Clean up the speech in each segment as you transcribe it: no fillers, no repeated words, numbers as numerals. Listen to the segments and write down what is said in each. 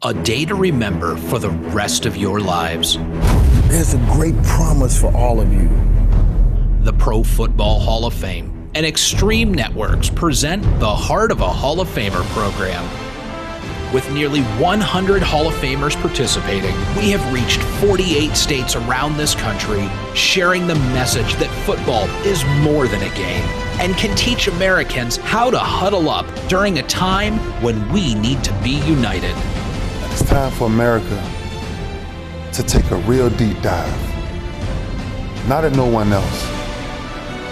A day to remember for the rest of your lives. There's a great promise for all of you. The Pro Football Hall of Fame and Extreme Networks present the Heart of a Hall of Famer program. With nearly 100 Hall of Famers participating, we have reached 48 states around this country, sharing the message that football is more than a game and can teach Americans how to huddle up during a time when we need to be united. It's time for America to take a real deep dive. Not at no one else,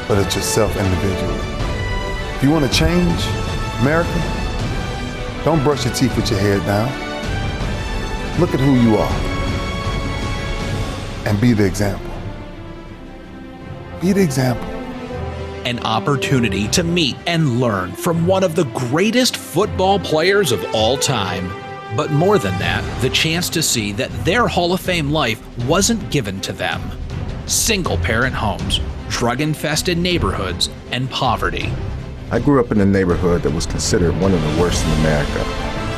but at yourself individually. If you want to change America, don't brush your teeth with your head down. Look at who you are and be the example. Be the example. An opportunity to meet and learn from one of the greatest football players of all time. But more than that, the chance to see that their Hall of Fame life wasn't given to them. Single-parent homes, drug-infested neighborhoods, and poverty. I grew up in a neighborhood that was considered one of the worst in America,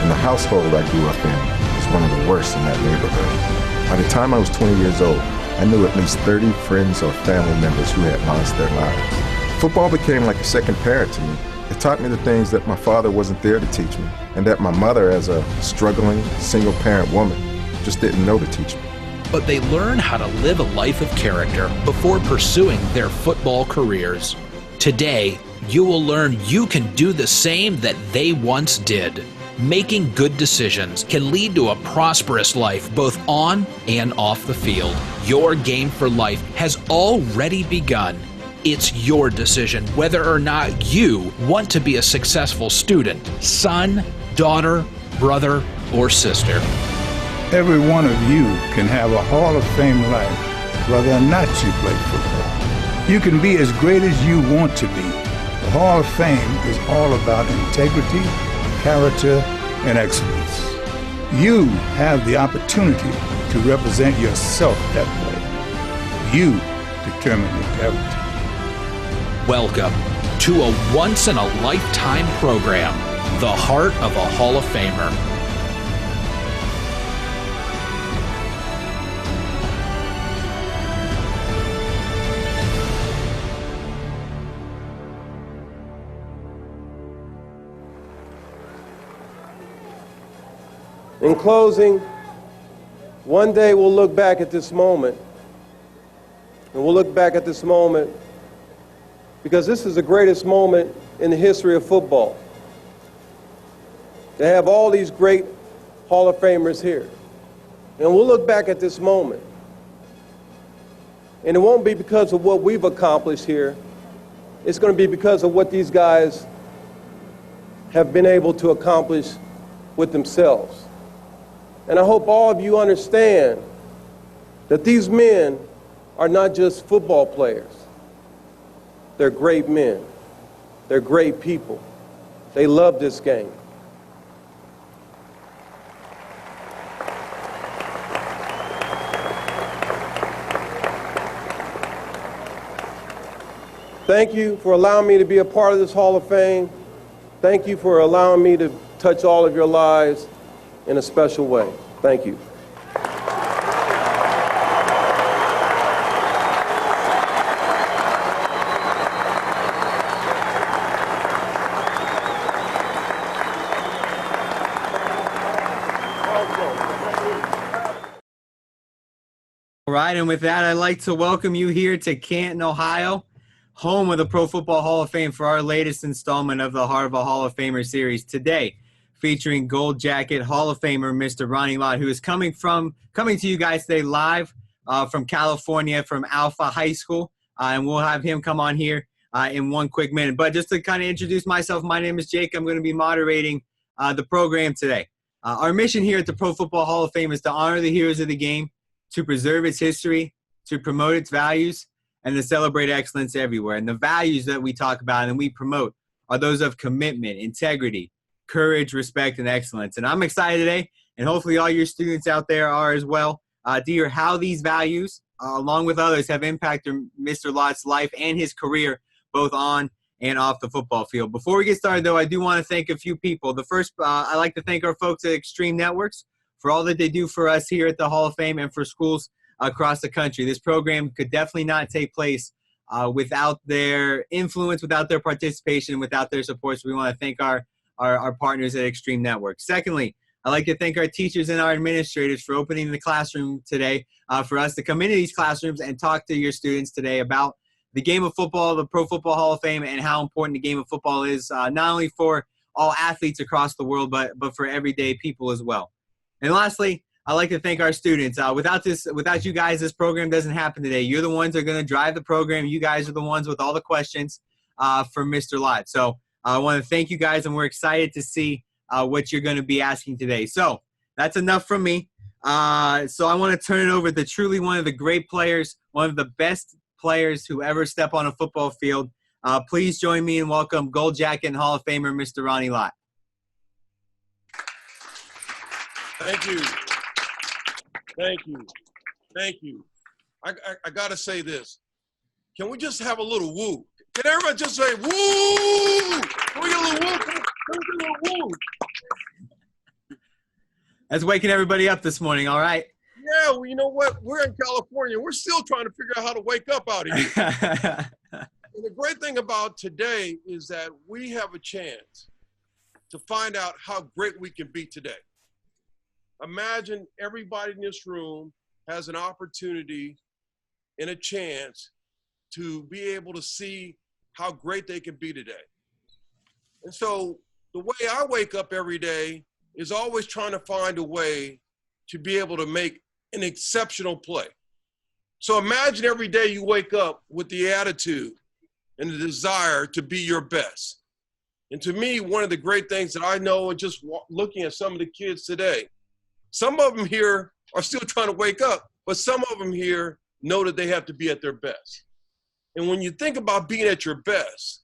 and the household I grew up in was one of the worst in that neighborhood. By the time I was 20 years old, I knew at least 30 friends or family members who had lost their lives. Football became like a second parent to me. It taught me the things that my father wasn't there to teach me, and that my mother, as a struggling, single-parent woman, just didn't know to teach me. But they learn how to live a life of character before pursuing their football careers. Today, you will learn you can do the same that they once did. Making good decisions can lead to a prosperous life both on and off the field. Your game for life has already begun. It's your decision whether or not you want to be a successful student, son, daughter, brother, or sister. Every one of you can have a Hall of Fame life, whether or not you play football. You can be as great as you want to be. The Hall of Fame is all about integrity, character, and excellence. You have the opportunity to represent yourself that way. You determine your character. Welcome to a once-in-a-lifetime program, the Heart of a Hall of Famer. In closing, one day we'll look back at this moment, and we'll look back at this moment because this is the greatest moment in the history of football. To have all these great Hall of Famers here. And we'll look back at this moment. And it won't be because of what we've accomplished here. It's going to be because of what these guys have been able to accomplish with themselves. And I hope all of you understand that these men are not just football players. They're great men. They're great people. They love this game. Thank you for allowing me to be a part of this Hall of Fame. Thank you for allowing me to touch all of your lives in a special way. Thank you. All right, and with that, I'd like to welcome you here to Canton, Ohio, home of the Pro Football Hall of Fame for our latest installment of the Heart of a Hall of Famer series today, featuring Gold Jacket Hall of Famer Mr. Ronnie Lott, who is coming to you guys today live from California, from Alpha High School, and we'll have him come on here in one quick minute. But just to kind of introduce myself, my name is Jake. I'm going to be moderating the program today. Our mission here at the Pro Football Hall of Fame is to honor the heroes of the game, to preserve its history, to promote its values, and to celebrate excellence everywhere. And the values that we talk about and we promote are those of commitment, integrity, courage, respect, and excellence. And I'm excited today, and hopefully all your students out there are as well, to hear how these values, along with others, have impacted Mr. Lott's life and his career, both on and off the football field. Before we get started, though, I do want to thank a few people. The first, I'd like to thank our folks at Extreme Networks for all that they do for us here at the Hall of Fame and for schools across the country. This program could definitely not take place without their influence, without their participation, without their support. So we want to thank our partners at Extreme Network. Secondly, I'd like to thank our teachers and our administrators for opening the classroom today for us to come into these classrooms and talk to your students today about the game of football, the Pro Football Hall of Fame, and how important the game of football is, not only for all athletes across the world, but for everyday people as well. And lastly, I'd like to thank our students. Without you guys, this program doesn't happen today. You're the ones that are going to drive the program. You guys are the ones with all the questions for Mr. Lott. So I want to thank you guys, and we're excited to see what you're going to be asking today. So that's enough from me. So I want to turn it over to truly one of the great players, one of the best players who ever step on a football field. Please join me and welcome Gold Jacket and Hall of Famer, Mr. Ronnie Lott. Thank you. Thank you. Thank you. I got to say this. Can we just have a little woo? Can everybody just say woo? Can we get a little woo? Can we get a little woo? That's waking everybody up this morning, all right? Yeah, well, you know what? We're in California. We're still trying to figure out how to wake up out here. And the great thing about today is that we have a chance to find out how great we can be today. Imagine everybody in this room has an opportunity and a chance to be able to see how great they can be today. And so the way I wake up every day is always trying to find a way to be able to make an exceptional play. So imagine every day you wake up with the attitude and the desire to be your best. And to me, one of the great things that I know, and just looking at some of the kids today, some of them here are still trying to wake up, but some of them here know that they have to be at their best. And when you think about being at your best,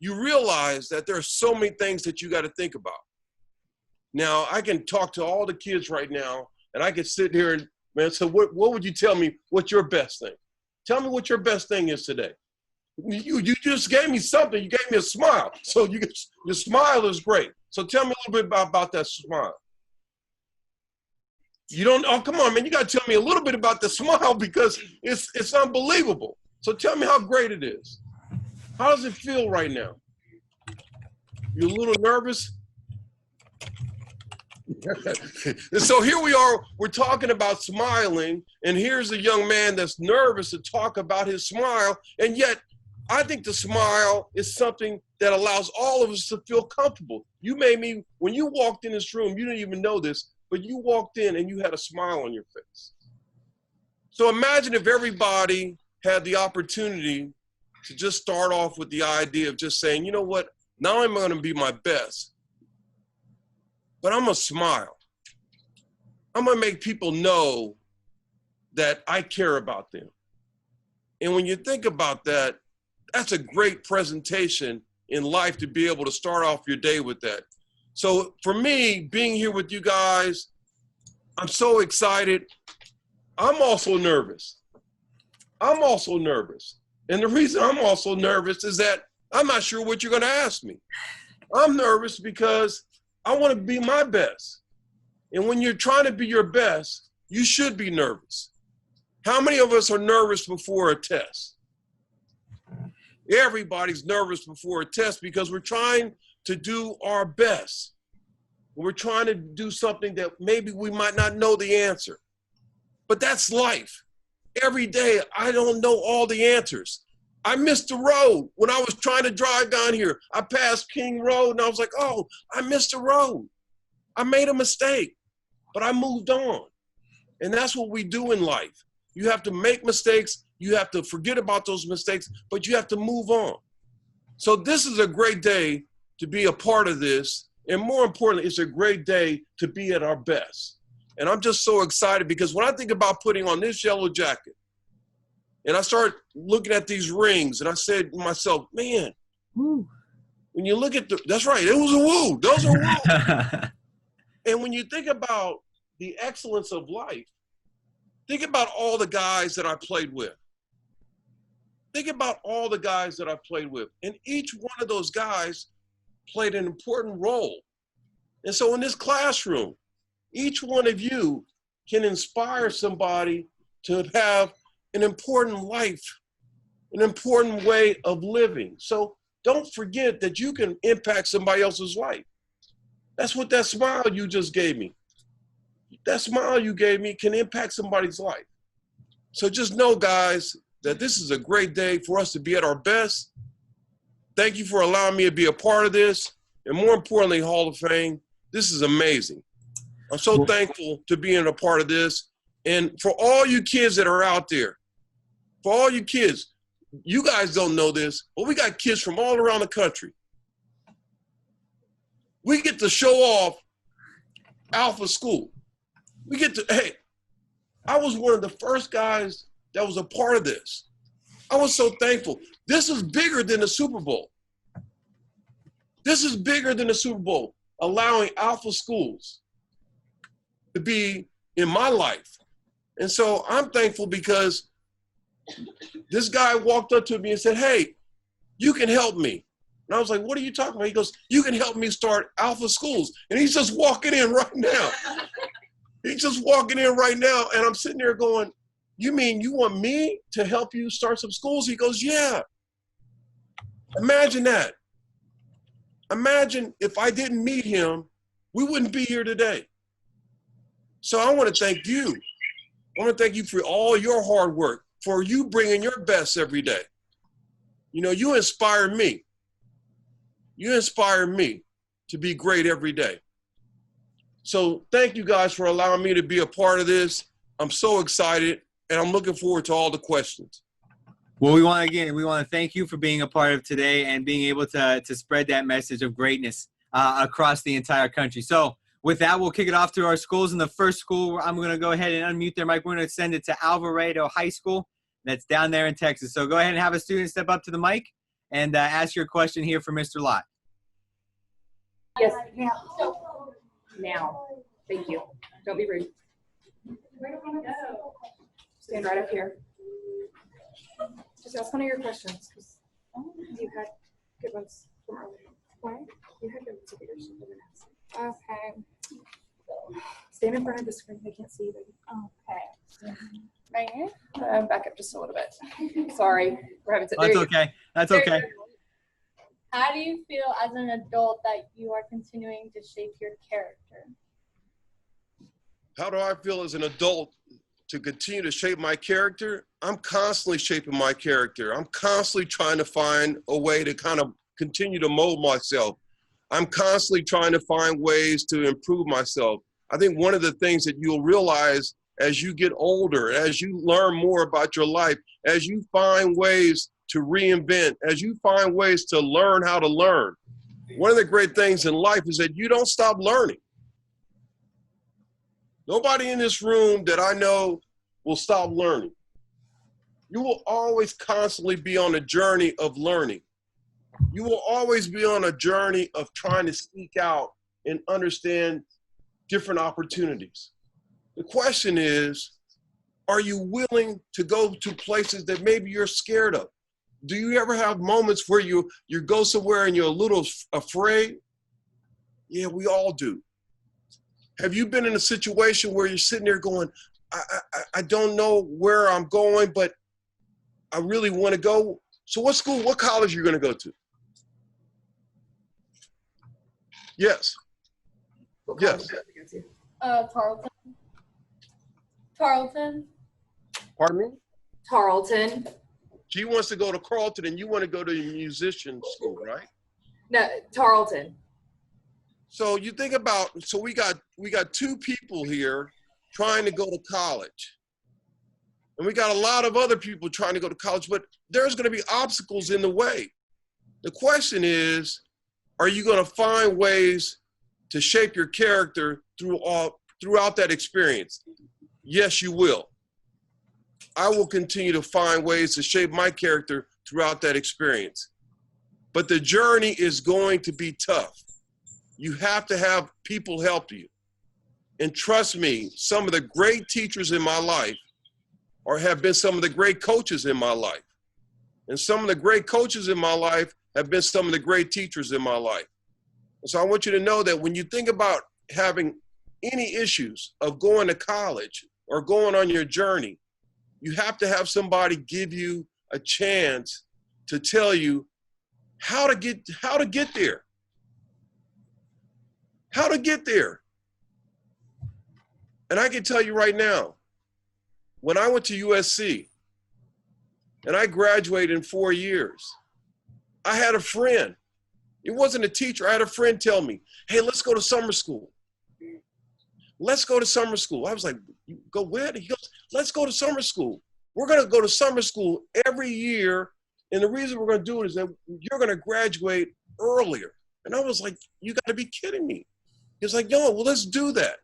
you realize that there are so many things that you got to think about. Now, I can talk to all the kids right now, and I can sit here and, man, so what would you tell me what's your best thing? Tell me what your best thing is today. You just gave me something. You gave me a smile. So your smile is great. So tell me a little bit about that smile. You don't, oh, come on, man. You got to tell me a little bit about the smile because it's unbelievable. So tell me how great it is. How does it feel right now? You a little nervous? So here we are, we're talking about smiling, and here's a young man that's nervous to talk about his smile, and yet I think the smile is something that allows all of us to feel comfortable. You made me, when you walked in this room, you didn't even know this, but you walked in and you had a smile on your face. So imagine if everybody had the opportunity to just start off with the idea of just saying, you know what, now I'm going to be my best, but I'm going to smile. I'm going to make people know that I care about them. And when you think about that, that's a great presentation in life to be able to start off your day with that. So for me, being here with you guys, I'm so excited. I'm also nervous. I'm also nervous. And the reason I'm also nervous is that I'm not sure what you're going to ask me. I'm nervous because I want to be my best. And when you're trying to be your best, you should be nervous. How many of us are nervous before a test? Everybody's nervous before a test because we're trying to do our best. We're trying to do something that maybe we might not know the answer. But that's life. Every day, I don't know all the answers. I missed the road when I was trying to drive down here. I passed King Road, and I was like, oh, I missed the road. I made a mistake, but I moved on. And that's what we do in life. You have to make mistakes. You have to forget about those mistakes, but you have to move on. So this is a great day to be a part of this. And more importantly, it's a great day to be at our best. And I'm just so excited because when I think about putting on this yellow jacket, and I started looking at these rings, and I said to myself, man, woo. When you look at that's right, it was a woo. Those are woo. And when you think about the excellence of life, think about all the guys that I played with. Think about all the guys that I played with. And each one of those guys played an important role. And so in this classroom, Each one of you can inspire somebody to have an important life, an important way of living. So don't forget that you can impact somebody else's life. That's what that smile you just gave me. That smile you gave me can impact somebody's life. So just know, guys, that this is a great day for us to be at our best. Thank you for allowing me to be a part of this. And more importantly, Hall of Fame, this is amazing. I'm so thankful to being a part of this. And for all you kids that are out there, for all you kids, you guys don't know this, but we got kids from all around the country. We get to show off Alpha School. We get to, hey, I was one of the first guys that was a part of this. I was so thankful. This is bigger than the Super Bowl. This is bigger than the Super Bowl, allowing Alpha Schools to be in my life. And so I'm thankful because this guy walked up to me and said, hey, you can help me. And I was like, what are you talking about? He goes, you can help me start Alpha Schools. And he's just walking in right now. He's just walking in right now. And I'm sitting there going, you mean you want me to help you start some schools? He goes, yeah. Imagine that. Imagine if I didn't meet him, we wouldn't be here today. So I want to thank you. I want to thank you for all your hard work, for you bringing your best every day. You know, you inspire me. You inspire me to be great every day. So thank you guys for allowing me to be a part of this. I'm so excited, and I'm looking forward to all the questions. Well, we want to thank you for being a part of today and being able to spread that message of greatness across the entire country. So with that, we'll kick it off to our schools. And the first school, I'm going to go ahead and unmute their mic. We're going to send it to Alvarado High School. That's down there in Texas. So go ahead and have a student step up to the mic and ask your question here for Mr. Lott. Yes. Now. Thank you. Don't be rude. Stand right up here. Just ask one of your questions because you had good ones from earlier. Why? You had good ones of leadership in the next. Okay. Stand in front of the screen. They can't see you, baby. Okay. Right here? Back up just a little bit. Sorry. We're having to. That's okay. That's okay. How do you feel as an adult that you are continuing to shape your character? How do I feel as an adult to continue to shape my character? I'm constantly shaping my character. I'm constantly trying to find a way to kind of continue to mold myself. I'm constantly trying to find ways to improve myself. I think one of the things that you'll realize as you get older, as you learn more about your life, as you find ways to reinvent, as you find ways to learn how to learn, one of the great things in life is that you don't stop learning. Nobody in this room that I know will stop learning. You will always constantly be on a journey of learning. You will always be on a journey of trying to seek out and understand different opportunities. The question is, are you willing to go to places that maybe you're scared of? Do you ever have moments where you go somewhere and you're a little afraid? Yeah, we all do. Have you been in a situation where you're sitting there going, I don't know where I'm going, but I really want to go? So what college are you going to go to? Yes. Yes. Tarleton. Tarleton. Pardon me? Tarleton. She wants to go to Carleton and you want to go to a musician school, right? No, Tarleton. So you think about, so we got two people here trying to go to college. And we got a lot of other people trying to go to college, but there's going to be obstacles in the way. The question is, are you going to find ways to shape your character throughout that experience? Yes, you will. I will continue to find ways to shape my character throughout that experience. But the journey is going to be tough. You have to have people help you. And trust me, some of the great teachers in my life have been some of the great coaches in my life. And some of the great coaches in my life have been some of the great teachers in my life. And so I want you to know that when you think about having any issues of going to college or going on your journey, you have to have somebody give you a chance to tell you how to get there. How to get there. And I can tell you right now, when I went to USC and I graduated in 4 years, I had a friend. It wasn't a teacher. I had a friend tell me, hey, let's go to summer school. Let's go to summer school. I was like, you go where? He goes, let's go to summer school. We're going to go to summer school every year. And the reason we're going to do it is that you're going to graduate earlier. And I was like, you got to be kidding me. He was like, yo, well, let's do that.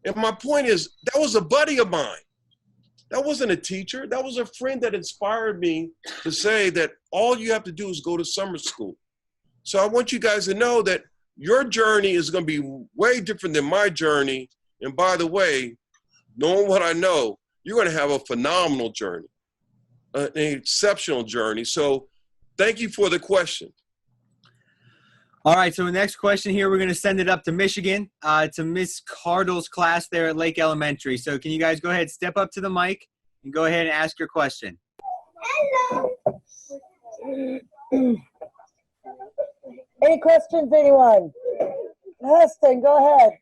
And my point is, that was a buddy of mine. That wasn't a teacher. That was a friend that inspired me to say that all you have to do is go to summer school. So I want you guys to know that your journey is going to be way different than my journey. And by the way, knowing what I know, you're going to have a phenomenal journey, an exceptional journey. So thank you for the question. All right, so the next question here, we're going to send it up to Michigan, to Miss Cardle's class there at Lake Elementary. So can you guys go ahead, step up to the mic, and go ahead and ask your question. Hello. Any questions, anyone? Heston, go ahead.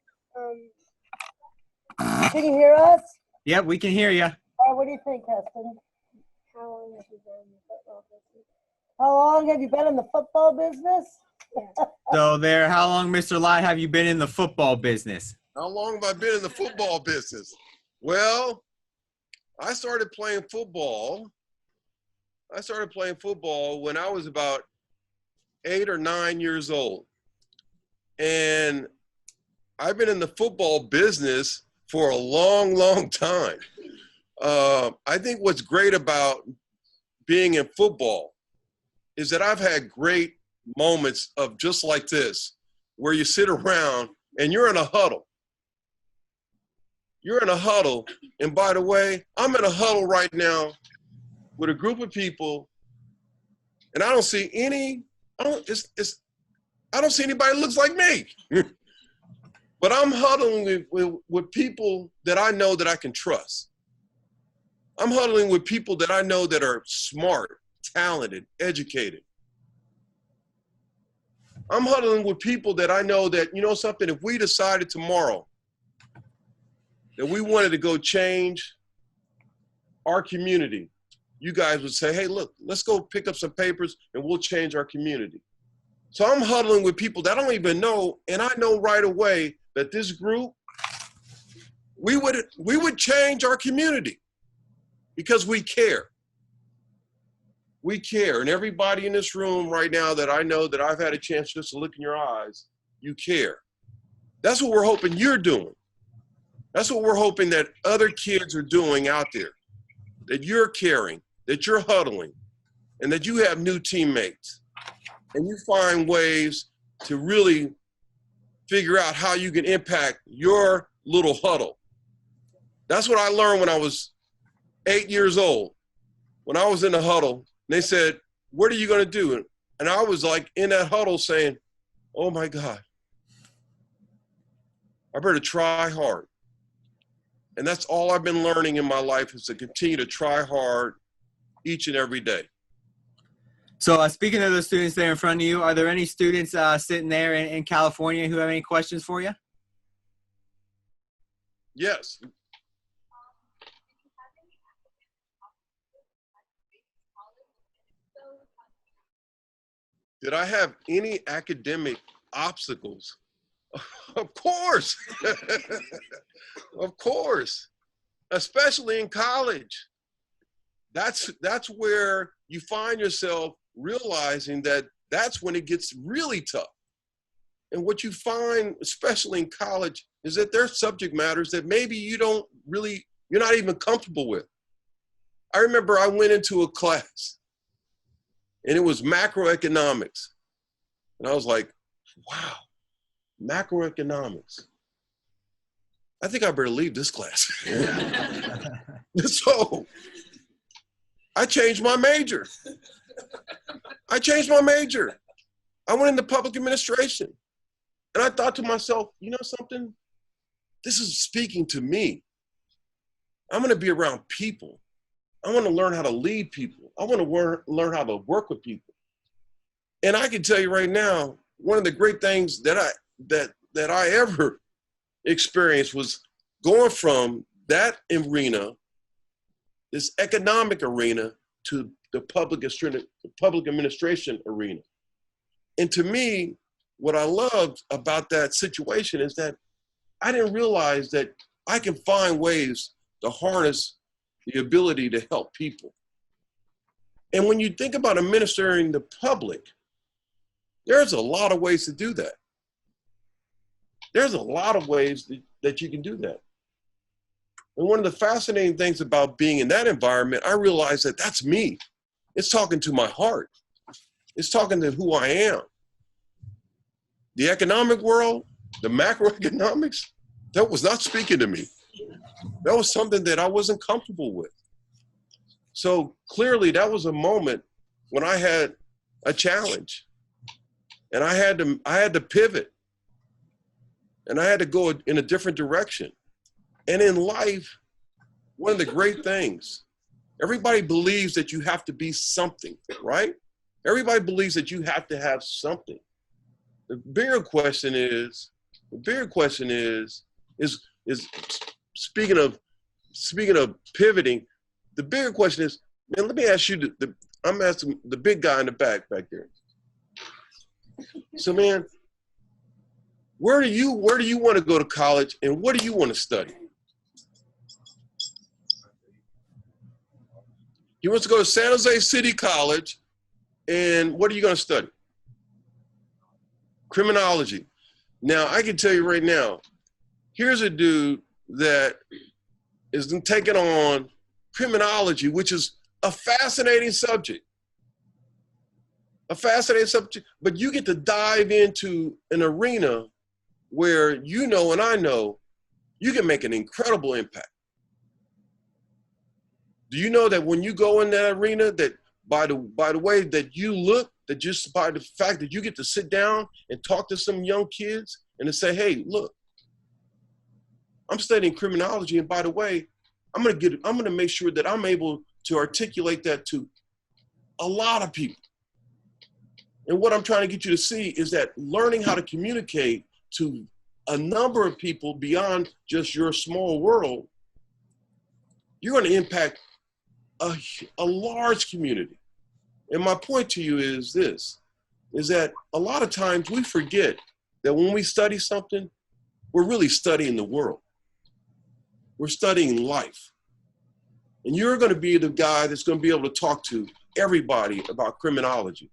Can you hear us? Yep, we can hear you. What do you think, Heston? How long have you been in the football business? How long have you been in the football business? So there, how long, Mr. Lott, have you been in the football business? How long have I been in the football business? Well, I started playing football. When I was about 8 or 9 years old. And I've been in the football business for a long, long time. I think what's great about being in football is that I've had great moments of just like this, where you sit around and you're in a huddle. You're in a huddle. And by the way, I'm in a huddle right now with a group of people, and I don't see anybody that looks like me. But I'm huddling with people that I know that I can trust. I'm huddling with people that I know that are smart, talented, educated. I'm huddling with people that I know that, you know something, if we decided tomorrow that we wanted to go change our community, you guys would say, hey, look, let's go pick up some papers and we'll change our community. So I'm huddling with people that I don't even know, and I know right away that this group, we would change our community because we care. We care, and everybody in this room right now that I know that I've had a chance just to look in your eyes, you care. That's what we're hoping you're doing. That's what we're hoping that other kids are doing out there, that you're caring, that you're huddling, and that you have new teammates, and you find ways to really figure out how you can impact your little huddle. That's what I learned when I was 8 years old. When I was in the huddle, they said, what are you going to do? And I was like in that huddle saying, oh my God, I better try hard. And that's all I've been learning in my life, is to continue to try hard each and every day. So speaking of the students there in front of you, are there any students sitting there in California who have any questions for you? Yes. Did I have any academic obstacles? Of course. Of course. Especially in college. That's where you find yourself realizing that that's when it gets really tough. And what you find, especially in college, is that there are subject matters that maybe you're not even comfortable with. I remember I went into a class, and it was macroeconomics. And I was like, wow, macroeconomics. I think I better leave this class. So I changed my major. I went into public administration. And I thought to myself, you know something? this is speaking to me. I'm going to be around people. I want to learn how to lead people. I want to learn how to work with people. And I can tell you right now, one of the great things that I ever experienced was going from that arena, this economic arena, to the public administration arena. And to me, what I loved about that situation is that I didn't realize that I can find ways to harness the ability to help people. And when you think about administering the public, there's a lot of ways to do that. There's a lot of ways that you can do that. And one of the fascinating things about being in that environment, I realized that that's me. It's talking to my heart. It's talking to who I am. The economic world, the macroeconomics, that was not speaking to me. That was something that I wasn't comfortable with. So clearly that was a moment when I had a challenge, and I had to pivot, and I had to go in a different direction. And in life, one of the great things, everybody believes that you have to be something, right? Everybody believes that you have to have something. The bigger question is speaking of pivoting, the bigger question is, man, let me ask you, I'm asking the big guy in the back there. So man, where do you want to go to college, and what do you want to study? He wants to go to San Jose City College, and what are you going to study? Criminology. Now, I can tell you right now, here's a dude that is taking on criminology, which is a fascinating subject. A fascinating subject, but you get to dive into an arena where you know and I know you can make an incredible impact. Do you know that when you go in that arena, that by the way that you look, that just by the fact that you get to sit down and talk to some young kids and to say, hey, look, I'm studying criminology, and by the way, I'm gonna make sure that I'm able to articulate that to a lot of people. And what I'm trying to get you to see is that learning how to communicate to a number of people beyond just your small world, you're going to impact a large community. And my point to you is this, is that a lot of times we forget that when we study something, we're really studying the world. We're studying life. And you're going to be the guy that's going to be able to talk to everybody about criminology.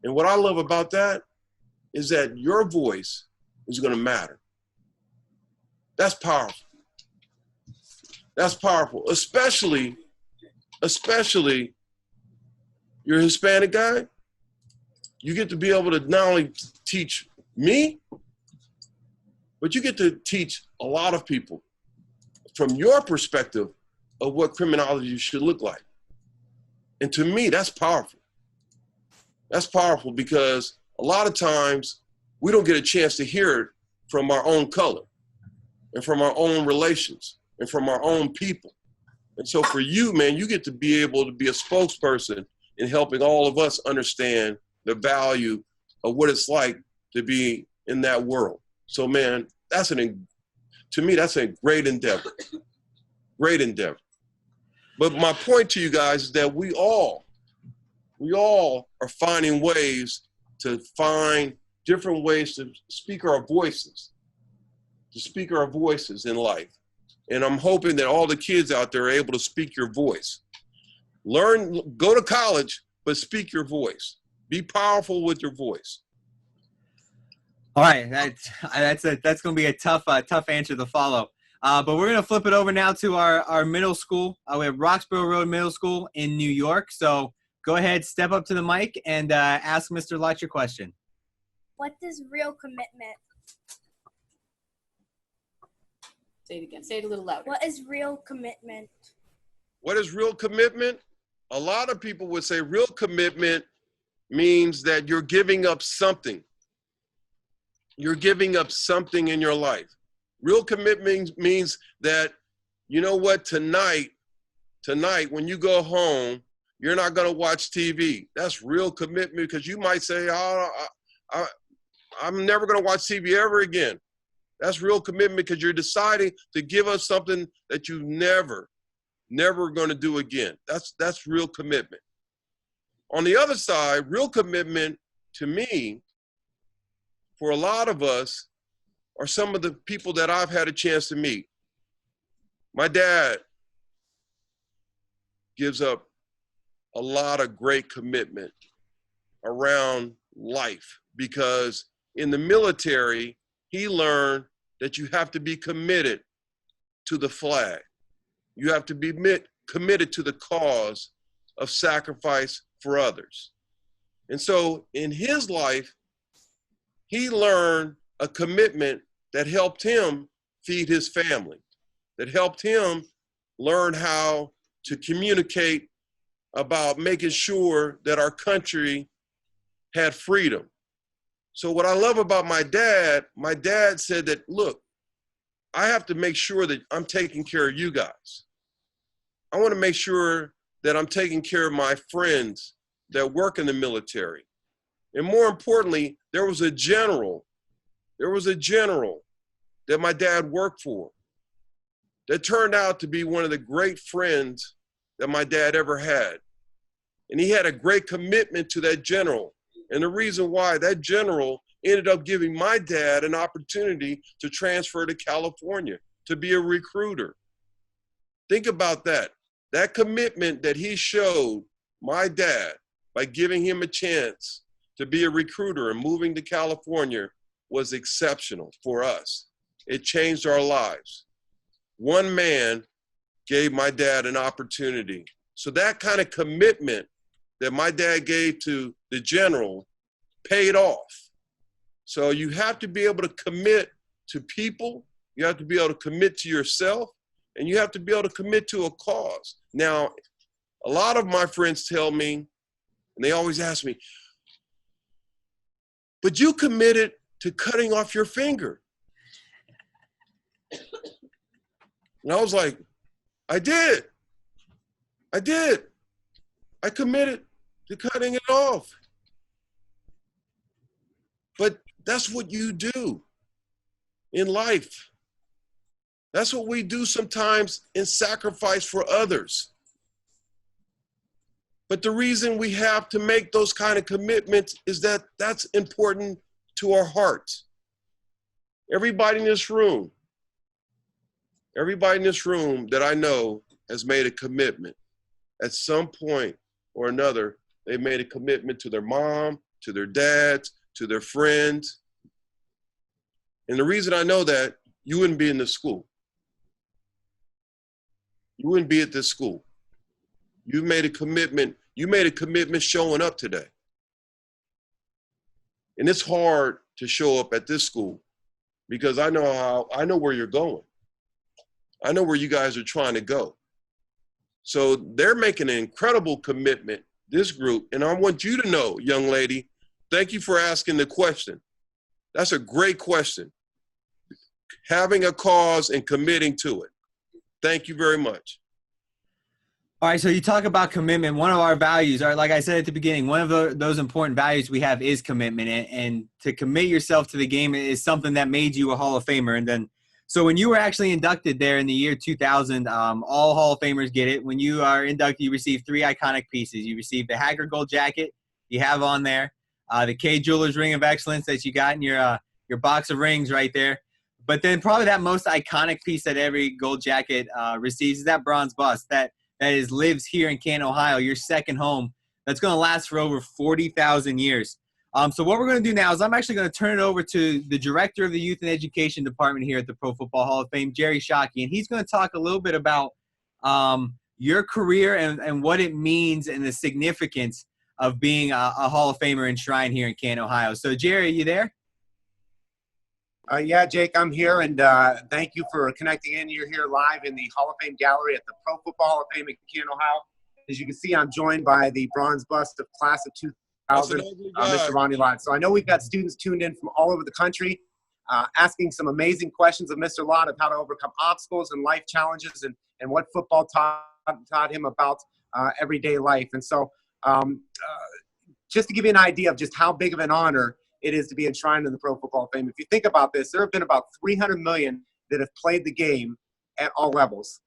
And what I love about that is that your voice is going to matter. That's powerful. That's powerful, especially you're a Hispanic guy. You get to be able to not only teach me, but you get to teach a lot of people from your perspective of what criminology should look like. And to me, that's powerful. That's powerful because a lot of times we don't get a chance to hear it from our own color and from our own relations and from our own people. And so for you, man, you get to be able to be a spokesperson in helping all of us understand the value of what it's like to be in that world. So man, to me, that's a great endeavor. Great endeavor. But my point to you guys is that we all are finding ways to find different ways to speak our voices in life. And I'm hoping that all the kids out there are able to speak your voice. Go to college, but speak your voice. Be powerful with your voice. All right, that's going to be a tough answer to follow. But we're going to flip it over now to our middle school. We have Roxborough Road Middle School in New York. So go ahead, step up to the mic and ask Mr. Lott your question. What is real commitment? Say it again. Say it a little louder. What is real commitment? What is real commitment? A lot of people would say real commitment means that you're giving up something. You're giving up something in your life. Real commitment means that, you know what, tonight, when you go home, you're not going to watch TV. That's real commitment, because you might say, I'm never going to watch TV ever again. That's real commitment, because you're deciding to give us something that you never going to do again. That's real commitment. On the other side, real commitment to me, for a lot of us, are some of the people that I've had a chance to meet. My dad gives up a lot of great commitment around life, because in the military, he learned that you have to be committed to the flag. You have to be committed to the cause of sacrifice for others. And so in his life, he learned a commitment that helped him feed his family, that helped him learn how to communicate about making sure that our country had freedom. So what I love about my dad said that, look, I have to make sure that I'm taking care of you guys. I want to make sure that I'm taking care of my friends that work in the military. And more importantly, there was a general that my dad worked for that turned out to be one of the great friends that my dad ever had. And he had a great commitment to that general. And the reason why, that general ended up giving my dad an opportunity to transfer to California, to be a recruiter. Think about that. That commitment that he showed my dad by giving him a chance to be a recruiter and moving to California was exceptional for us. It changed our lives. One man gave my dad an opportunity. So that kind of commitment that my dad gave to the general paid off. So you have to be able to commit to people, you have to be able to commit to yourself, and you have to be able to commit to a cause. Now, a lot of my friends tell me, and they always ask me, but you committed to cutting off your finger. And I was like, I did. I committed to cutting it off. But that's what you do in life. That's what we do sometimes in sacrifice for others. But the reason we have to make those kind of commitments is that that's important to our hearts. Everybody in this room that I know has made a commitment. At some point or another, they made a commitment to their mom, to their dads, to their friends. And the reason I know that, you wouldn't be in this school. You wouldn't be at this school. You made a commitment showing up today. And it's hard to show up at this school because I know where you're going. I know where you guys are trying to go. So they're making an incredible commitment, this group. And I want you to know, young lady, thank you for asking the question. That's a great question. Having a cause and committing to it. Thank you very much. All right, so you talk about commitment. One of our values, or like I said at the beginning, one of those important values we have is commitment. And to commit yourself to the game is something that made you a Hall of Famer. And then, so when you were actually inducted there in the year 2000, all Hall of Famers get it. When you are inducted, you receive 3 iconic pieces. You receive the Hager Gold jacket you have on there, the K Jewelers Ring of Excellence that you got in your box of rings right there. But then probably that most iconic piece that every gold jacket receives is that bronze bust that lives here in Canton, Ohio, your second home. That's going to last for over 40,000 years. So what we're going to do now is I'm actually going to turn it over to the director of the Youth and Education Department here at the Pro Football Hall of Fame, Jerry Shockey, and he's going to talk a little bit about your career and what it means and the significance of being a Hall of Famer enshrined here in Canton, Ohio. So, Jerry, are you there? Yeah, Jake, I'm here, and thank you for connecting in. You're here live in the Hall of Fame Gallery at the Pro Football Hall of Fame in Canton, Ohio. As you can see, I'm joined by the bronze bust of class of 2000, Mr. Ronnie Lott. So I know we've got students tuned in from all over the country. asking some amazing questions of Mr. Lott of how to overcome obstacles and life challenges and what football taught him about everyday life. And so just to give you an idea of just how big of an honor it is to be enshrined in the Pro Football Hall of Fame, if you think about this, there have been about 300 million that have played the game at all levels.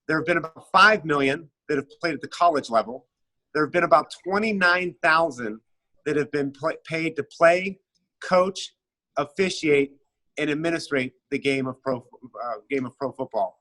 There have been about 5 million that have played at the college level. There have been about 29,000 that have been paid to play, coach, officiate, and administrate the game of pro football.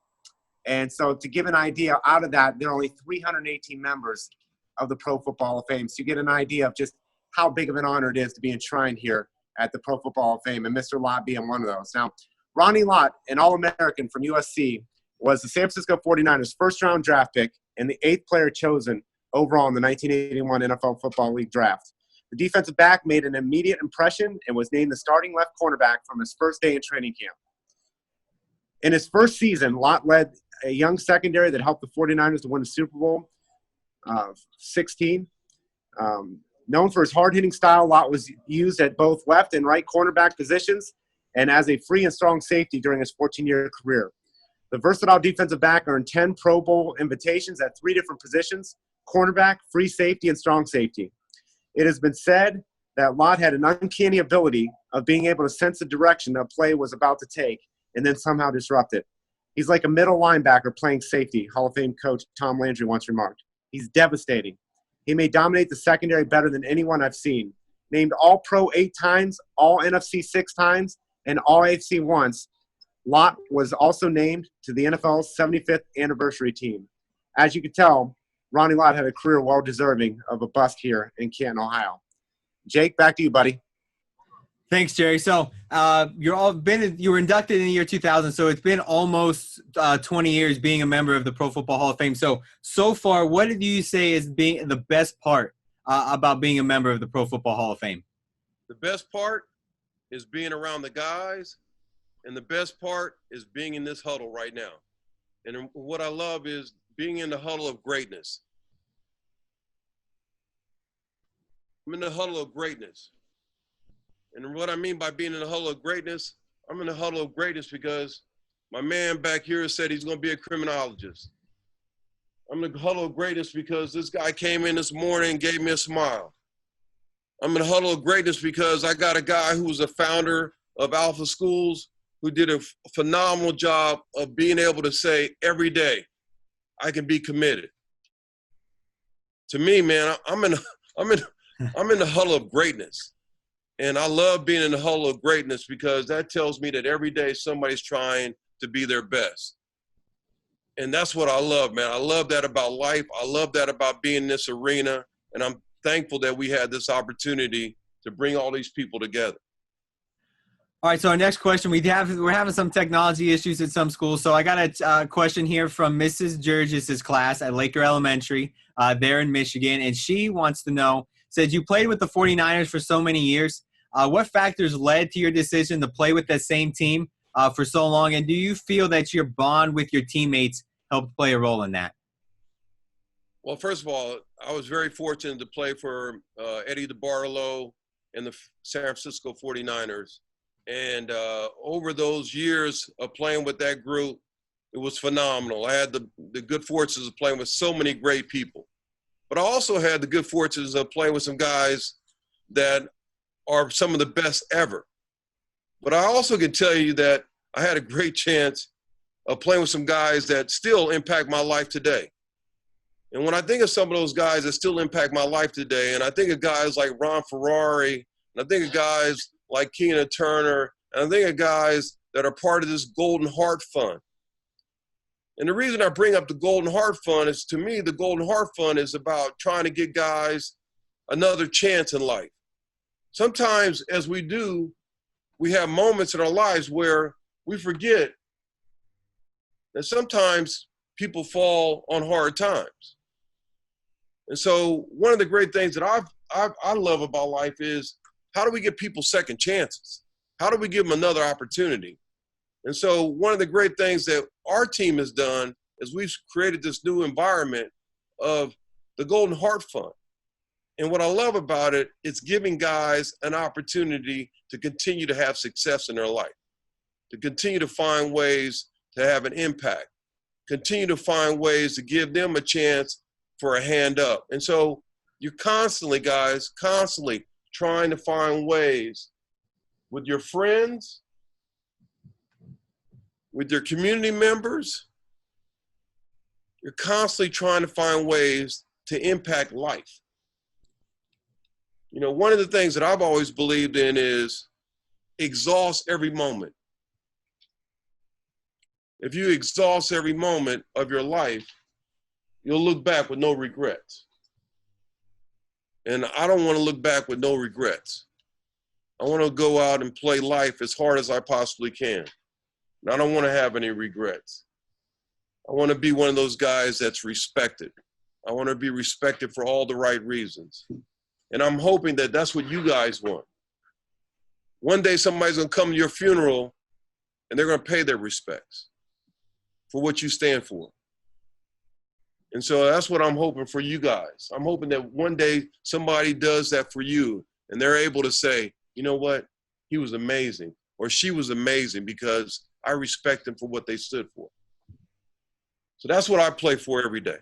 And so to give an idea, out of that, there are only 318 members of the Pro Football Hall of Fame. So you get an idea of just how big of an honor it is to be enshrined here at the Pro Football Hall of Fame, and Mr. Lott being one of those. Now, Ronnie Lott, an All-American from USC, was the San Francisco 49ers' first-round draft pick and the 8th player chosen overall in the 1981 NFL Football League draft. The defensive back made an immediate impression and was named the starting left cornerback from his first day in training camp. In his first season, Lott led a young secondary that helped the 49ers to win the Super Bowl 16. Known for his hard-hitting style, Lott was used at both left and right cornerback positions and as a free and strong safety during his 14-year career. The versatile defensive back earned 10 Pro Bowl invitations at 3 different positions: cornerback, free safety, and strong safety. It has been said that Lott had an uncanny ability of being able to sense the direction a play was about to take and then somehow disrupt it. He's like a middle linebacker playing safety, Hall of Fame coach Tom Landry once remarked. He's devastating. He may dominate the secondary better than anyone I've seen. Named All-Pro 8 times, All-NFC 6 times, and All-AFC once, Lott was also named to the NFL's 75th anniversary team. As you can tell, Ronnie Lott had a career well-deserving of a bust here in Canton, Ohio. Jake, back to you, buddy. Thanks, Jerry. So you were inducted in the year 2000, so it's been almost 20 years being a member of the Pro Football Hall of Fame. So far, what did you say is being the best part about being a member of the Pro Football Hall of Fame? The best part is being around the guys, and the best part is being in this huddle right now. And what I love is being in the huddle of greatness. I'm in the huddle of greatness. And what I mean by being in the huddle of greatness, I'm in the huddle of greatness because my man back here said he's going to be a criminologist. I'm in the huddle of greatness because this guy came in this morning and gave me a smile. I'm in the huddle of greatness because I got a guy who was a founder of Alpha Schools who did a phenomenal job of being able to say every day, I can be committed. To me, man, I'm in the huddle of greatness. And I love being in the huddle of greatness because that tells me that every day somebody's trying to be their best. And that's what I love, man. I love that about life. I love that about being in this arena. And I'm thankful that we had this opportunity to bring all these people together. All right, so our next question, we're having some technology issues at some schools. So I got a question here from Mrs. Jurgis's class at Laker Elementary there in Michigan. And she wants to know, says you played with the 49ers for so many years. What factors led to your decision to play with that same team for so long? And do you feel that your bond with your teammates helped play a role in that? Well, first of all, I was very fortunate to play for Eddie DeBartolo and the San Francisco 49ers. And over those years of playing with that group, it was phenomenal. I had the good fortunes of playing with so many great people. But I also had the good fortunes of playing with some guys that are some of the best ever. But I also can tell you that I had a great chance of playing with some guys that still impact my life today. And when I think of some of those guys that still impact my life today, and I think of guys like Ron Ferrari, and I think of guys like Keena Turner, and I think of guys that are part of this Golden Heart Fund. And the reason I bring up the Golden Heart Fund is, to me, the Golden Heart Fund is about trying to get guys another chance in life. Sometimes, as we do, we have moments in our lives where we forget that sometimes people fall on hard times. And so one of the great things that I love about life is, how do we give people second chances? How do we give them another opportunity? And so one of the great things that our team has done is we've created this new environment of the Golden Heart Fund. And what I love about it, it's giving guys an opportunity to continue to have success in their life, to continue to find ways to have an impact, continue to find ways to give them a chance for a hand up. And so you're constantly, guys, constantly trying to find ways with your friends, with your community members. You're constantly trying to find ways to impact life. You know, one of the things that I've always believed in is exhaust every moment. If you exhaust every moment of your life, you'll look back with no regrets. And I don't want to look back with no regrets. I want to go out and play life as hard as I possibly can. And I don't want to have any regrets. I want to be one of those guys that's respected. I want to be respected for all the right reasons. And I'm hoping that that's what you guys want. One day somebody's going to come to your funeral and they're going to pay their respects for what you stand for. And so that's what I'm hoping for you guys. I'm hoping that one day somebody does that for you and they're able to say, you know what, he was amazing or she was amazing because I respect them for what they stood for. So that's what I play for every day.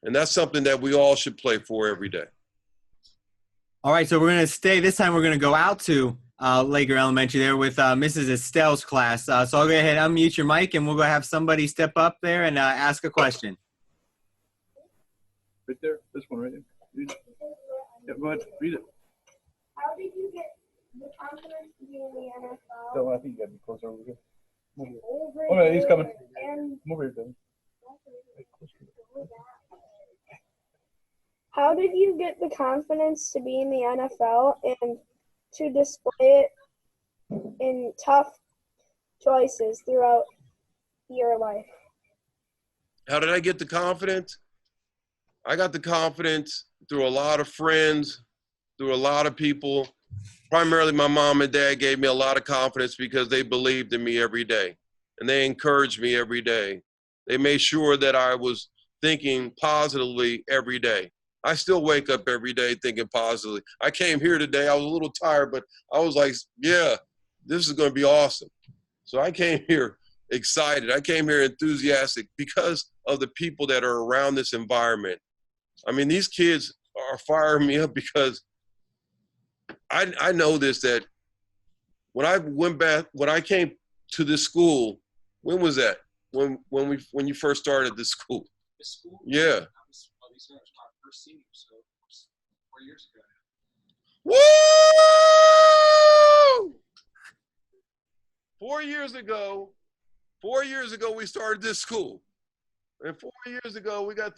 And that's something that we all should play for every day. All right, so we're going to stay. This time we're going to go out to Laker Elementary there with Mrs. Estelle's class. So I'll go ahead and unmute your mic, and we'll go have somebody step up there and ask a question. Right there, this one right there. Read it. Yeah, go ahead, read it. How did you get the confidence to be in the NFL? No, I think you got to be closer over here. All right, he's coming. And Come over here, Devin. how did you get the confidence to be in the NFL and to display it in tough choices throughout your life? How did I get the confidence? I got the confidence through a lot of friends, through a lot of people. Primarily my mom and dad gave me a lot of confidence because they believed in me every day and they encouraged me every day. They made sure that I was thinking positively every day. I still wake up every day thinking positively. I came here today, I was a little tired, but I was like, yeah, this is going to be awesome. So I came here excited. I came here enthusiastic because of the people that are around this environment. I mean, these kids are firing me up because I know this, that when I came to this school, when was that? When you first started this school? This school? Yeah. We started my first senior, so 4 years ago. Woo! 4 years ago, we started this school. And 4 years ago, we got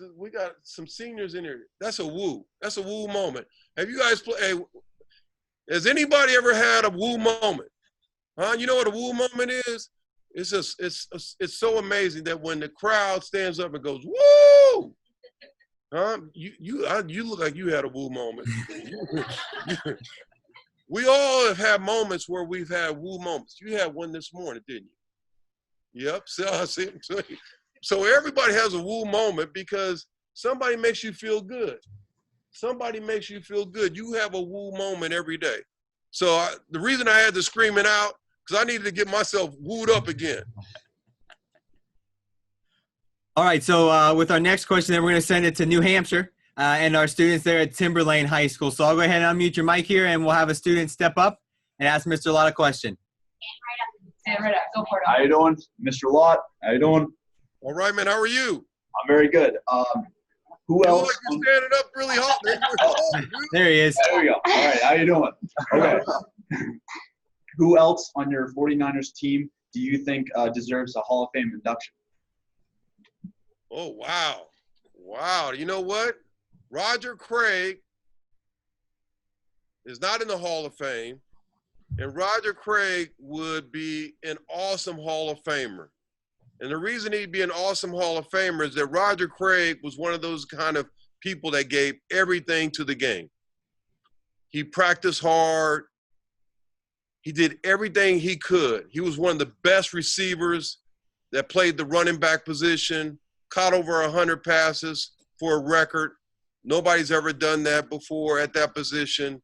some seniors in here. That's a woo. That's a woo moment. Have you guys has anybody ever had a woo moment? Huh? You know what a woo moment is? It's just it's so amazing that when the crowd stands up and goes, woo! Huh? You look like you had a woo moment. We all have had moments where we've had woo moments. You had one this morning, didn't you? Yep. So everybody has a woo moment because somebody makes you feel good. Somebody makes you feel good. You have a woo moment every day. So the reason I had to scream it out, because I needed to get myself wooed up again. All right, so with our next question, then we're going to send it to New Hampshire and our students there at Timberlane High School. So I'll go ahead and unmute your mic here, and we'll have a student step up and ask Mr. Lott a question. Stand right up. Go for it. How you doing, Mr. Lott? How you doing? All right, man. How are you? I'm very good. Who You else? look like you're standing up really hot, man. There he is. There we go. All right, how you doing? Okay. Who else on your 49ers team do you think deserves a Hall of Fame induction? Oh, wow. Wow. You know what? Roger Craig is not in the Hall of Fame, and Roger Craig would be an awesome Hall of Famer. And the reason he'd be an awesome Hall of Famer is that Roger Craig was one of those kind of people that gave everything to the game. He practiced hard. He did everything he could. He was one of the best receivers that played the running back position, caught over 100 passes for a record, Nobody's ever done that before at that position.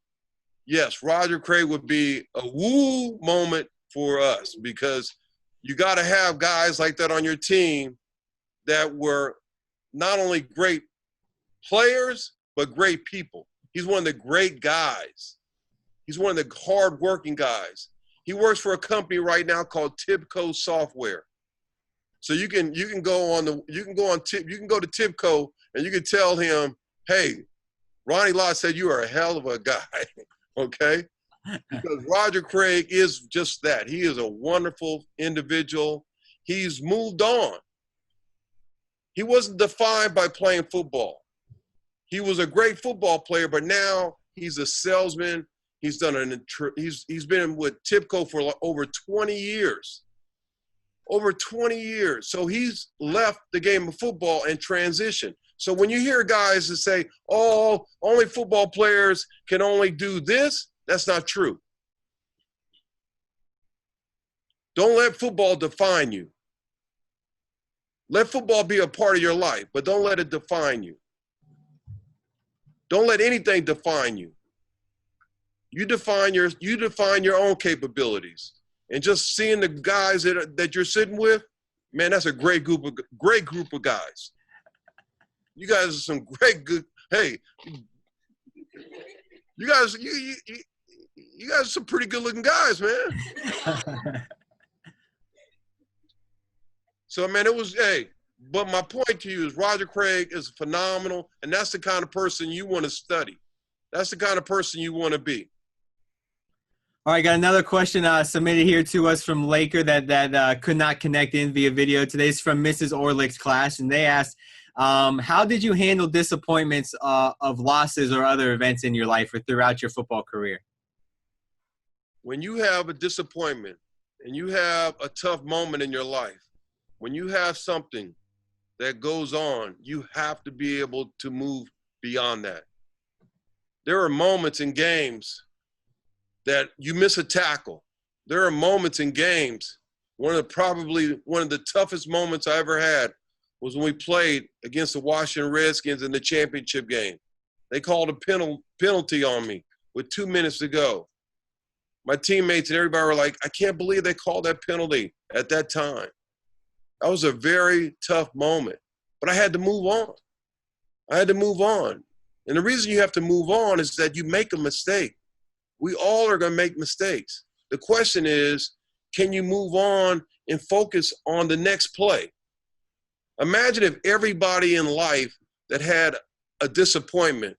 Yes, Roger Craig would be a woo moment for us because you got to have guys like that on your team that were not only great players, but great people. He's one of the great guys. He's one of the hard-working guys. He works for a company right now called Tibco Software. So you can go to Tibco and you can tell him, hey, Ronnie Lott said you are a hell of a guy, okay? Because Roger Craig is just that. He is a wonderful individual. He's moved on. He wasn't defined by playing football. He was a great football player, but now he's a salesman. He's been with Tibco for over 20 years. Over 20 years. So he's left the game of football and transitioned. So when you hear guys that say, oh, only football players can only do this, that's not true. Don't let football define you. Let football be a part of your life, but don't let it define you. Don't let anything define you. You define your own capabilities. And just seeing the guys that you're sitting with, man, that's a great group of guys. You guys are some good. Hey, you guys are some pretty good looking guys, man. So, man, but my point to you is Roger Craig is phenomenal, and that's the kind of person you want to study. That's the kind of person you want to be. All right, got another question submitted here to us from Laker that could not connect in via video. Today's from Mrs. Orlick's class, and they asked, how did you handle disappointments of losses or other events in your life or throughout your football career? When you have a disappointment and you have a tough moment in your life, when you have something that goes on, you have to be able to move beyond that. There are moments in games that you miss a tackle. There are moments in games, probably one of the toughest moments I ever had was when we played against the Washington Redskins in the championship game. They called a penalty on me with 2 minutes to go. My teammates and everybody were like, I can't believe they called that penalty at that time. That was a very tough moment, but I had to move on. I had to move on. And the reason you have to move on is that you make a mistake. We all are going to make mistakes. The question is, can you move on and focus on the next play? Imagine if everybody in life that had a disappointment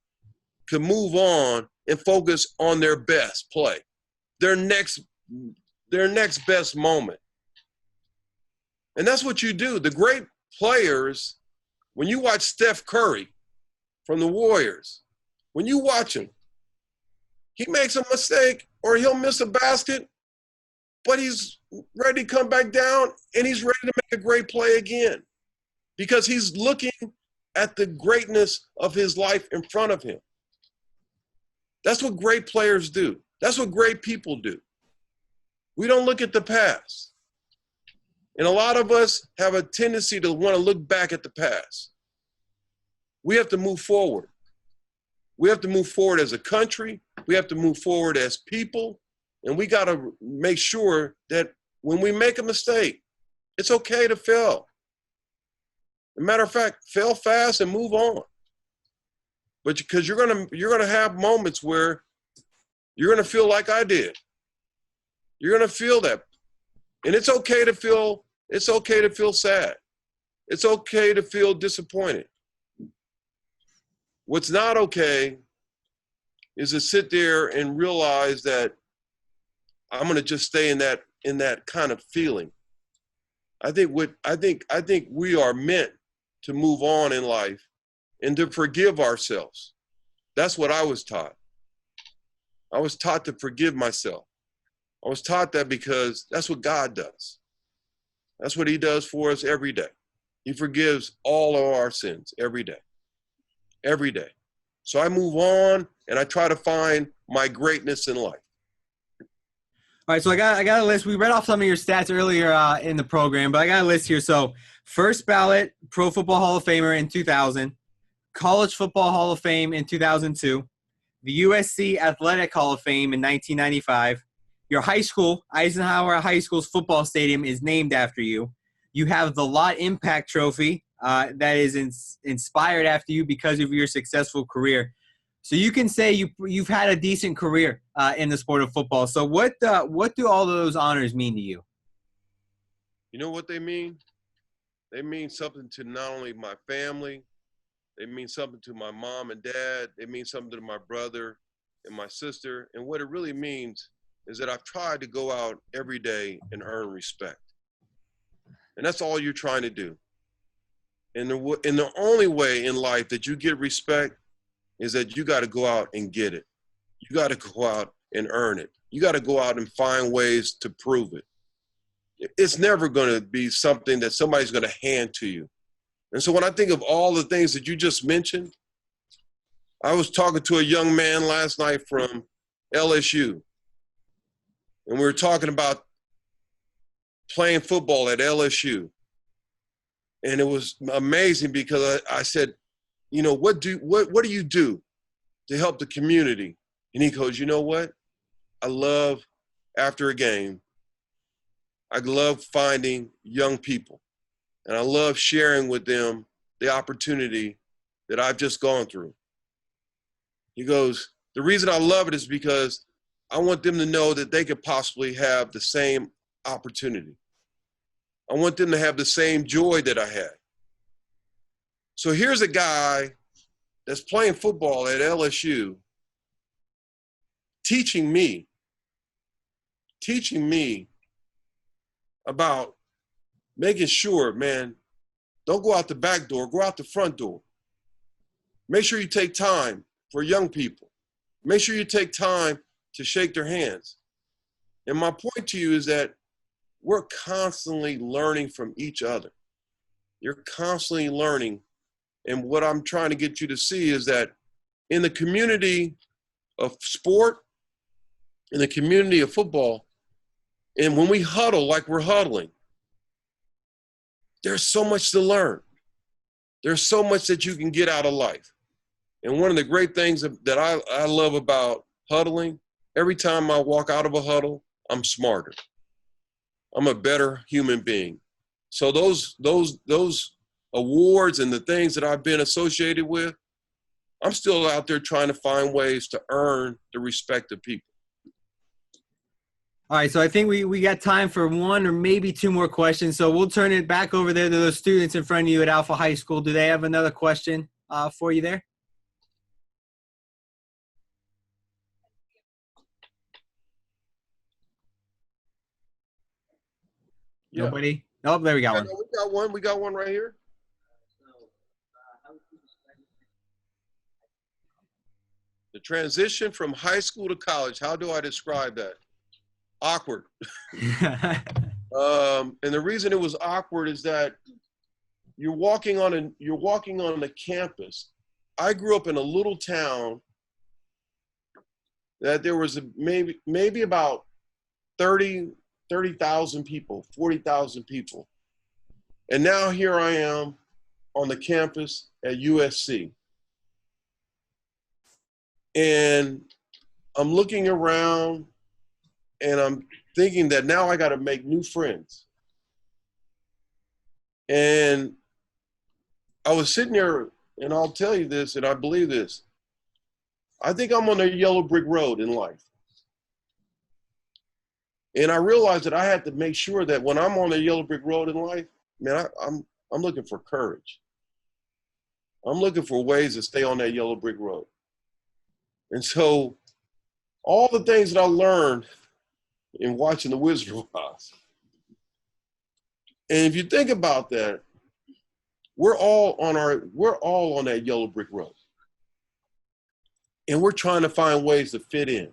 could move on and focus on their best play, their next best moment. And that's what you do. The great players, when you watch Steph Curry from the Warriors, when you watch him, he makes a mistake or he'll miss a basket, but he's ready to come back down and he's ready to make a great play again because he's looking at the greatness of his life in front of him. That's what great players do. That's what great people do. We don't look at the past. And a lot of us have a tendency to want to look back at the past. We have to move forward. We have to move forward as a country. We have to move forward as people. And we got to make sure that when we make a mistake, it's okay to fail. As a matter of fact, fail fast and move on. But because you're gonna have moments where you're gonna feel like I did. You're gonna feel that. And it's okay to feel sad. It's okay to feel disappointed. What's not okay is to sit there and realize that I'm going to just stay in that kind of feeling. I think we are meant to move on in life and to forgive ourselves. That's what I was taught. I was taught to forgive myself. I was taught that because that's what God does. That's what he does for us every day. He forgives all of our sins every day. Every day. So I move on and I try to find my greatness in life. All right, so I got a list. We read off some of your stats earlier in the program, but I got a list here. So first ballot Pro Football Hall of Famer in 2000, College Football Hall of Fame in 2002, the USC Athletic Hall of Fame in 1995. Your high school, Eisenhower High School's football stadium, is named after you. You have the Lott Impact Trophy that is inspired after you because of your successful career. So you can say you've had a decent career in the sport of football. So what do all of those honors mean to you? You know what they mean? They mean something to not only my family, they mean something to my mom and dad, they mean something to my brother and my sister. And what it really means is that I've tried to go out every day and earn respect. And that's all you're trying to do. And the only way in life that you get respect is that you got to go out and get it. You got to go out and earn it. You got to go out and find ways to prove it. It's never going to be something that somebody's going to hand to you. And so when I think of all the things that you just mentioned, I was talking to a young man last night from LSU, and we were talking about playing football at LSU. And it was amazing because I said, you know, what do you do to help the community? And he goes, you know what? I love, after a game, I love finding young people. And I love sharing with them the opportunity that I've just gone through. He goes, the reason I love it is because I want them to know that they could possibly have the same opportunity. I want them to have the same joy that I had. So here's a guy that's playing football at LSU, teaching me about making sure, man, don't go out the back door, go out the front door. Make sure you take time for young people. Make sure you take time to shake their hands. And my point to you is that we're constantly learning from each other. You're constantly learning. And what I'm trying to get you to see is that in the community of sport, in the community of football, and when we huddle like we're huddling, there's so much to learn. There's so much that you can get out of life. And one of the great things that I love about huddling, every time I walk out of a huddle, I'm smarter. I'm a better human being. So those awards and the things that I've been associated with, I'm still out there trying to find ways to earn the respect of people. All right, so I think we got time for one or maybe two more questions. So we'll turn it back over there to those students in front of you at Alpha High School. Do they have another question for you there? Yeah. Nobody? Oh, there we got one. We got one. We got one right here. The transition from high school to college, how do I describe that? Awkward. And the reason it was awkward is that you're walking on the campus. I grew up in a little town that there was maybe about 30,000 people, 40,000 people. And now here I am on the campus at USC. And I'm looking around and I'm thinking that now I got to make new friends. And I was sitting there, and I'll tell you this, and I believe this. I think I'm on a yellow brick road in life. And I realized that I had to make sure that when I'm on a yellow brick road in life, man, I'm looking for courage. I'm looking for ways to stay on that yellow brick road. And so all the things that I learned in watching The Wizard of Oz, and if you think about that, we're all on that yellow brick road. And we're trying to find ways to fit in.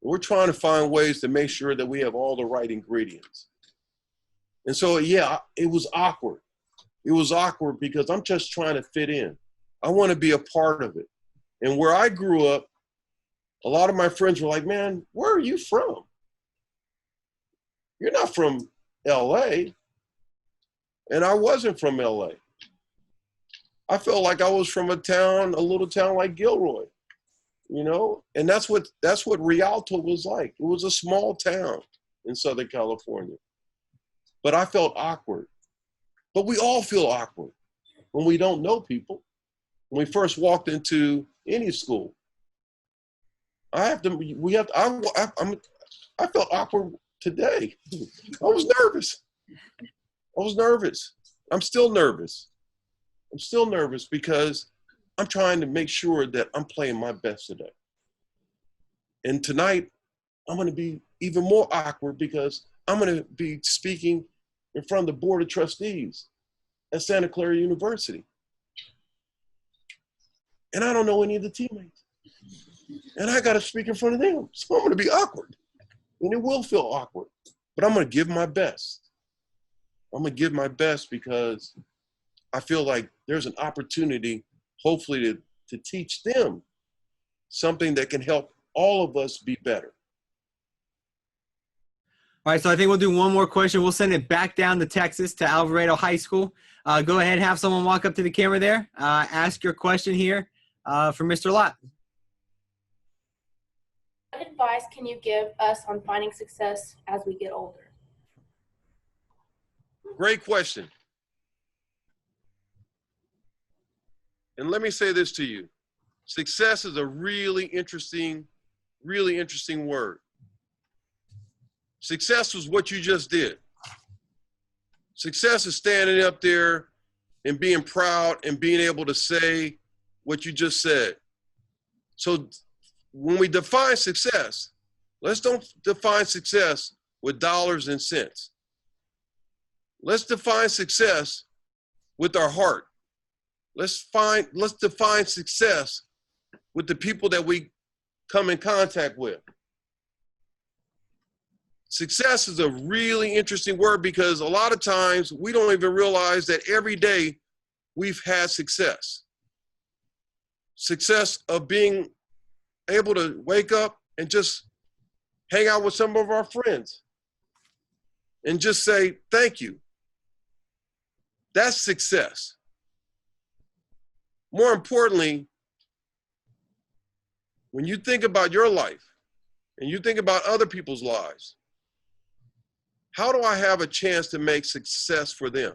We're trying to find ways to make sure that we have all the right ingredients. And so, yeah, it was awkward. It was awkward because I'm just trying to fit in. I want to be a part of it. And where I grew up, a lot of my friends were like, man, where are you from? You're not from LA. And I wasn't from LA. I felt like I was from a little town like Gilroy, you know? And that's what Rialto was like. It was a small town in Southern California. But I felt awkward. But we all feel awkward when we don't know people. When we first walked into any school, I felt awkward today. I was nervous. I'm still nervous. Because I'm trying to make sure that I'm playing my best today. And tonight, I'm going to be even more awkward because I'm going to be speaking in front of the Board of Trustees at Santa Clara University. And I don't know any of the teammates. And I got to speak in front of them. So I'm going to be awkward. And it will feel awkward. But I'm going to give my best. I'm going to give my best because I feel like there's an opportunity, hopefully, to teach them something that can help all of us be better. All right, so I think we'll do one more question. We'll send it back down to Texas, to Alvarado High School. Go ahead, have someone walk up to the camera there. Ask your question here for Mr. Lott. What advice can you give us on finding success as we get older? Great question. And let me say this to you. Success is a really interesting word. Success was what you just did. Success is standing up there and being proud and being able to say what you just said. So when we define success, let's don't define success with dollars and cents. Let's define success with our heart. Let's define success with the people that we come in contact with. Success is a really interesting word because a lot of times we don't even realize that every day we've had success. Success of being able to wake up and just hang out with some of our friends and just say, thank you. That's success. More importantly, when you think about your life and you think about other people's lives, how do I have a chance to make success for them?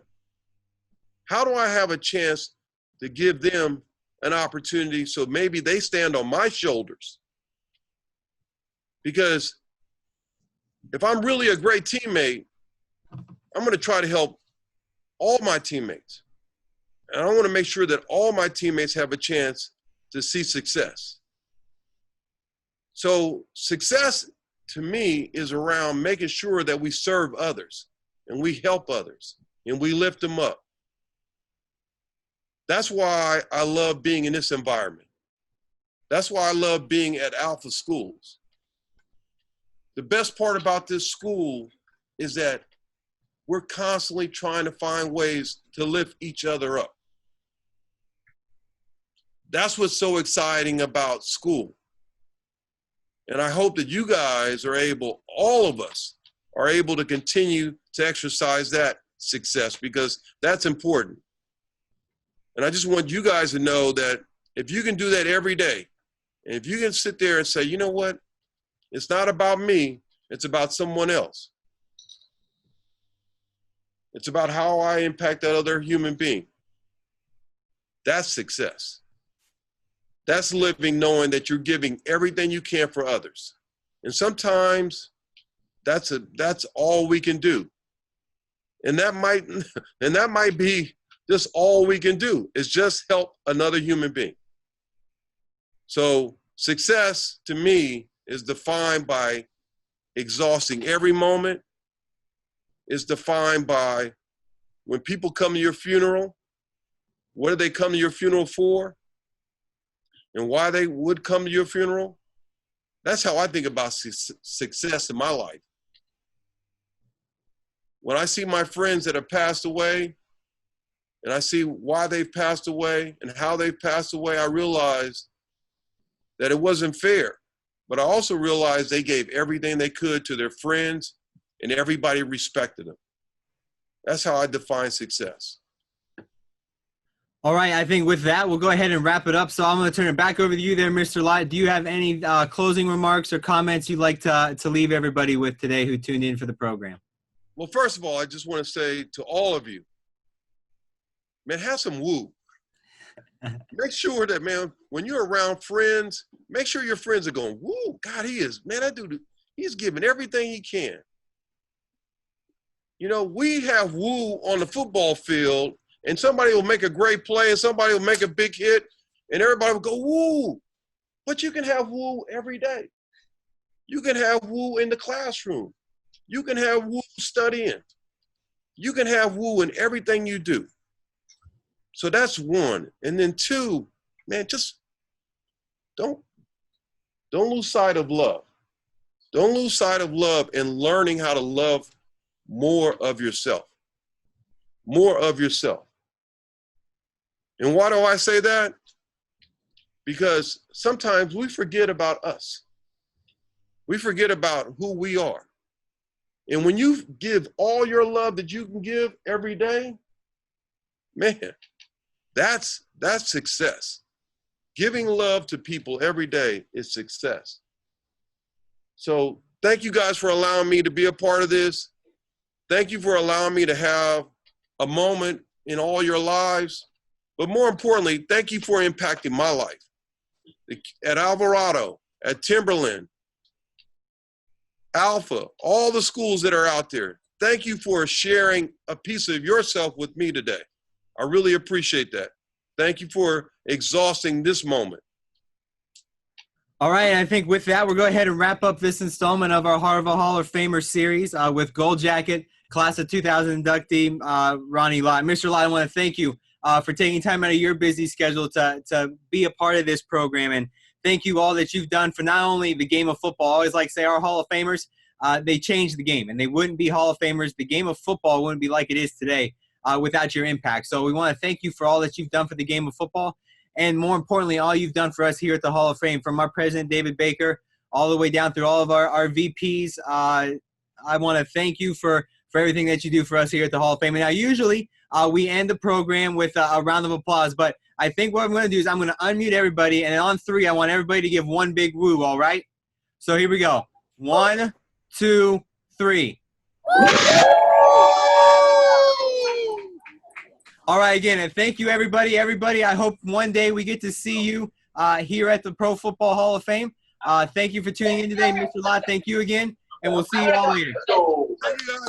How do I have a chance to give them an opportunity so maybe they stand on my shoulders? Because if I'm really a great teammate, I'm going to try to help all my teammates. And I want to make sure that all my teammates have a chance to see success. So success to me is around making sure that we serve others and we help others and we lift them up. That's why I love being in this environment. That's why I love being at Alpha Schools. The best part about this school is that we're constantly trying to find ways to lift each other up. That's what's so exciting about school. And I hope that you guys are able, all of us, are able to continue to exercise that success because that's important. And I just want you guys to know that if you can do that every day, and if you can sit there and say, you know what, it's not about me, it's about someone else. It's about how I impact that other human being. That's success. That's living knowing that you're giving everything you can for others. And sometimes that's all we can do. And that might be just all we can do is just help another human being. So success to me is defined by exhausting every moment. It's defined by when people come to your funeral, what do they come to your funeral for? And why they would come to your funeral. That's how I think about success in my life. When I see my friends that have passed away, and I see why they've passed away and how they've passed away, I realize that it wasn't fair. But I also realized they gave everything they could to their friends and everybody respected them. That's how I define success. All right, I think with that, we'll go ahead and wrap it up. So I'm going to turn it back over to you there, Mr. Lott. Do you have any closing remarks or comments you'd like to leave everybody with today who tuned in for the program? Well, first of all, I just want to say to all of you, man, have some woo. Make sure that, man, when you're around friends, make sure your friends are going, woo, God, that dude, he's giving everything he can. You know, we have woo on the football field, and somebody will make a great play, and somebody will make a big hit, and everybody will go, woo. But you can have woo every day. You can have woo in the classroom. You can have woo studying. You can have woo in everything you do. So that's one. And then two, man, just don't lose sight of love. Don't lose sight of love and learning how to love more of yourself. More of yourself. And why do I say that? Because sometimes we forget about us. We forget about who we are. And when you give all your love that you can give every day, man, that's success. Giving love to people every day is success. So thank you guys for allowing me to be a part of this. Thank you for allowing me to have a moment in all your lives. But more importantly, thank you for impacting my life. At Alvarado, at Timberland, Alpha, all the schools that are out there, thank you for sharing a piece of yourself with me today. I really appreciate that. Thank you for exhausting this moment. All right, I think with that, we'll go ahead and wrap up this installment of our Harvard Hall of Famer series with Gold Jacket, Class of 2000 inductee, Ronnie Lott. Mr. Lott, I want to thank you for taking time out of your busy schedule to be a part of this program. And thank you all that you've done for not only the game of football. I always like to say our Hall of Famers, they changed the game, and they wouldn't be Hall of Famers. The game of football wouldn't be like it is today without your impact. So we want to thank you for all that you've done for the game of football. And more importantly, all you've done for us here at the Hall of Fame, from our president, David Baker, all the way down through all of our VPs. I want to thank you for everything that you do for us here at the Hall of Fame. And now, usually, we end the program with a round of applause. But I think what I'm going to do is I'm going to unmute everybody. And on three, I want everybody to give one big woo, all right? So here we go. 1, 2, 3. All right, again, and thank you, everybody. Everybody, I hope one day we get to see you here at the Pro Football Hall of Fame. Thank you for tuning in today, Mr. Lott. Thank you again, and we'll see you all later. Thank you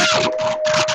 guys.